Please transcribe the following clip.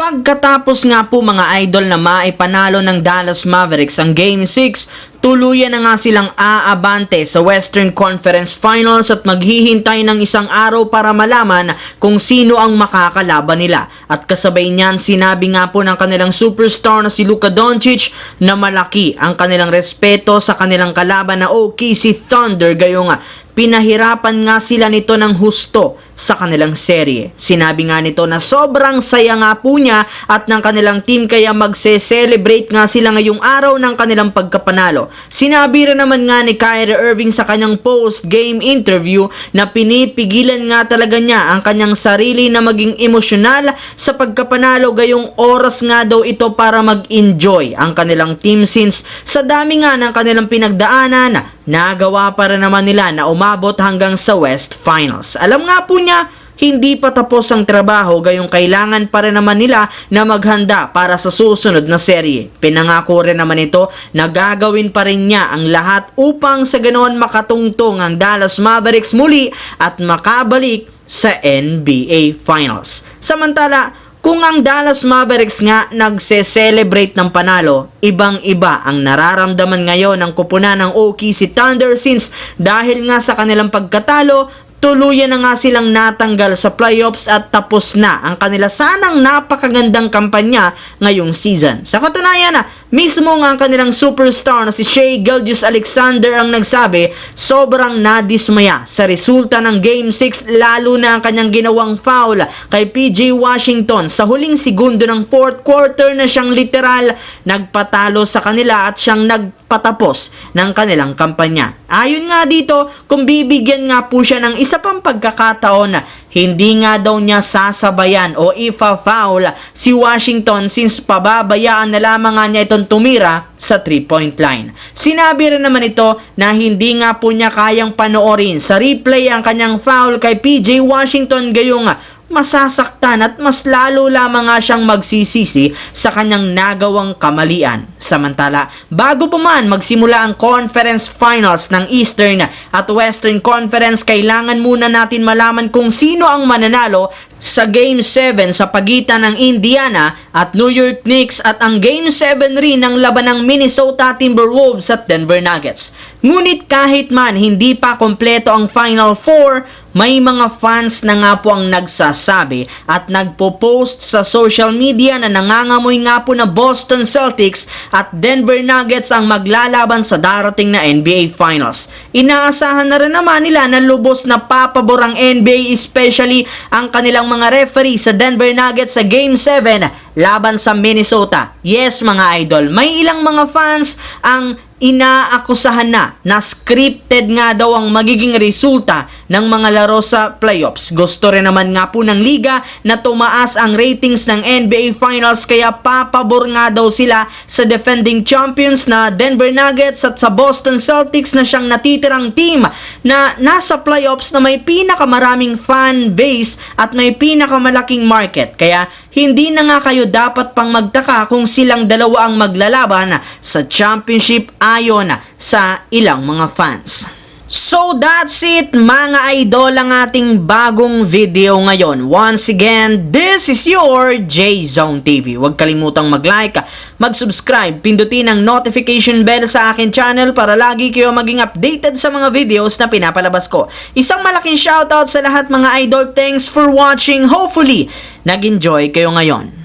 Pagkatapos nga po mga idol na maipanalo ng Dallas Mavericks ang Game 6, tuluyan na nga silang aabante sa Western Conference Finals at maghihintay ng isang araw para malaman kung sino ang makakalaban nila. At kasabay niyan, sinabi nga po ng kanilang superstar na si Luka Doncic na malaki ang kanilang respeto sa kanilang kalaban na OKC Thunder, gayong pinahirapan nga sila nito ng husto sa kanilang serye. Sinabi nga nito na sobrang saya nga po niya at ng kanilang team kaya magse-celebrate nga sila ngayong araw ng kanilang pagkapanalo. Sinabi rin naman nga ni Kyrie Irving sa kanyang post-game interview na pinipigilan nga talaga niya ang kanyang sarili na maging emosyonal sa pagkapanalo, gayong oras nga daw ito para mag-enjoy ang kanilang team since sa dami nga ng kanilang pinagdaanan, nagawa pa rin naman nila na umabot hanggang sa West Finals. Alam nga po niya, hindi pa tapos ang trabaho, gayong kailangan pa rin naman nila na maghanda para sa susunod na serye. Pinangako rin naman ito na gagawin pa rin niya ang lahat upang sa ganoon makatungtong ang Dallas Mavericks muli at makabalik sa NBA Finals. Samantala, kung ang Dallas Mavericks nga nagse-celebrate ng panalo, ibang-iba ang nararamdaman ngayon ng kupunan ng OKC Thunder since dahil nga sa kanilang pagkatalo, tuluyan na nga silang natanggal sa playoffs at tapos na ang kanila sanang napakagandang kampanya ngayong season. Sa katunayan mismo nga ang kanilang superstar na si Shai Gilgeous-Alexander ang nagsabi sobrang nadismaya sa resulta ng Game 6, lalo na ang kanyang ginawang foul kay PJ Washington sa huling segundo ng fourth quarter na siyang literal nagpatalo sa kanila at siyang nagpatapos ng kanilang kampanya. Ayon nga dito, kung bibigyan nga po siya ng isa pang pagkakataon, hindi nga daw niya sasabayan o ifa-foul si Washington since pababayaan na lamang nga niya itong tumira sa 3-point line. Sinabi rin naman ito na hindi nga po niya kayang panoorin sa replay ang kanyang foul kay PJ Washington, gayong masasaktan at mas lalo lamang nga siyang magsisisi sa kanyang nagawang kamalian. Samantala, bago pa man magsimula ang conference finals ng Eastern at Western Conference, kailangan muna natin malaman kung sino ang mananalo sa Game 7 sa pagitan ng Indiana at New York Knicks at ang Game 7 rin ng laban ng Minnesota Timberwolves at Denver Nuggets. Ngunit kahit man hindi pa kompleto ang Final Four, may mga fans na nga po ang nagsasabi at nagpo-post sa social media na nangangamoy nga po na Boston Celtics at Denver Nuggets ang maglalaban sa darating na NBA Finals. Inaasahan na rin naman nila na lubos na papabor ang NBA, especially ang kanilang mga referee sa Denver Nuggets sa Game 7 laban sa Minnesota. Yes mga idol, may ilang mga fans ang inaakusahan na scripted nga daw ang magiging resulta ng mga laro sa playoffs. Gusto rin naman nga po ng liga na tumaas ang ratings ng NBA Finals, kaya papabor nga daw sila sa defending champions na Denver Nuggets at sa Boston Celtics na siyang natitirang team na nasa playoffs na may pinakamaraming fan base at may pinakamalaking market. Kaya hindi na nga kayo dapat pang magtaka kung silang dalawa ang maglalaban sa championship ayon sa ilang mga fans. So that's it mga idol, ang ating bagong video ngayon. Once again, this is your J-Zone TV. Huwag kalimutang mag-like, mag-subscribe, pindutin ang notification bell sa akin channel para lagi kayo maging updated sa mga videos na pinapalabas ko. Isang malaking shoutout sa lahat mga idol. Thanks for watching. Hopefully, nag-enjoy kayo ngayon.